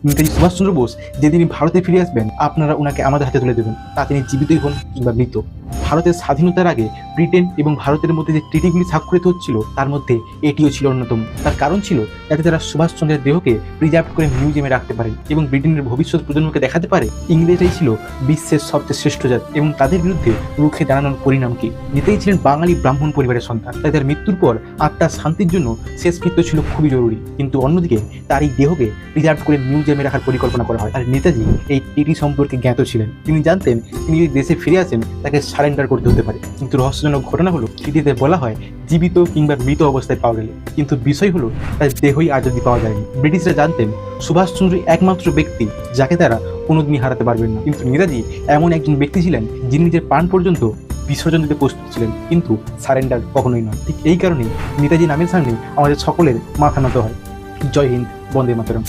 নেতাজি সুভাষচন্দ্র বোস যেদিন ভারতে ফিরে আসবেন আপনারা ওনাকে আমাদের হাতে তুলে দেবেন, তা তিনি জীবিতই হন কিংবা মৃত। ভারতের স্বাধীনতার আগে ব্রিটেন এবং ভারতের মধ্যে যে ট্রিটিগুলি স্বাক্ষরিত হচ্ছিল তার মধ্যে এটিও ছিল অন্যতম। তার কারণ ছিল যাতে তারা সুভাষচন্দ্রের দেহকে প্রিজার্ভ করে মিউজিয়ামে রাখতে পারে এবং ব্রিটেনের ভবিষ্যৎ প্রজন্মকে দেখাতে পারে ইংরেজরাই ছিল বিশ্বের সবচেয়ে শ্রেষ্ঠ জাত এবং তাদের বিরুদ্ধে রুখে দাঁড়ানোর পরিণাম কি। নেতাজি ছিলেন বাঙালি ব্রাহ্মণ পরিবারের সন্তান, তাই তার মৃত্যুর পর আত্মার শান্তির জন্য শেষকৃত্য ছিল খুবই জরুরি। কিন্তু অন্যদিকে তার এই দেহকে প্রিজার্ভ করে মিউজিয়ামে রাখার পরিকল্পনা করা হয়। আর নেতাজি এই টিটি সম্পর্কে জ্ঞাত ছিলেন। তিনি জানতেন তিনি যদি দেশে ফিরে আসেন তাকে সারেন্ডার করতে হতে পারে। কিন্তু রহস্যজনক ঘটনা হলো চিঠিতে বলা হয় জীবিত কিংবা মৃত অবস্থায় পাওয়া গেলে, কিন্তু বিষয় হলো তার দেহই আজ অব্দি পাওয়া যায়নি। ব্রিটিশরা জানতেন সুভাষচন্দ্র একমাত্র ব্যক্তি যাকে তারা কোনোদিনই হারাতে পারবেন না, কিন্তু নেতাজি এমন একজন ব্যক্তি ছিলেন যিনি নিজের প্রাণ পর্যন্ত বিসর্জন দিতে প্রস্তুত ছিলেন, কিন্তু সারেন্ডার কখনোই নয়। ঠিক এই কারণেই নেতাজি নামের সামনে আমাদের সকলের মাথা নত হয়। জয় হিন্দ, বন্দে মাতরম।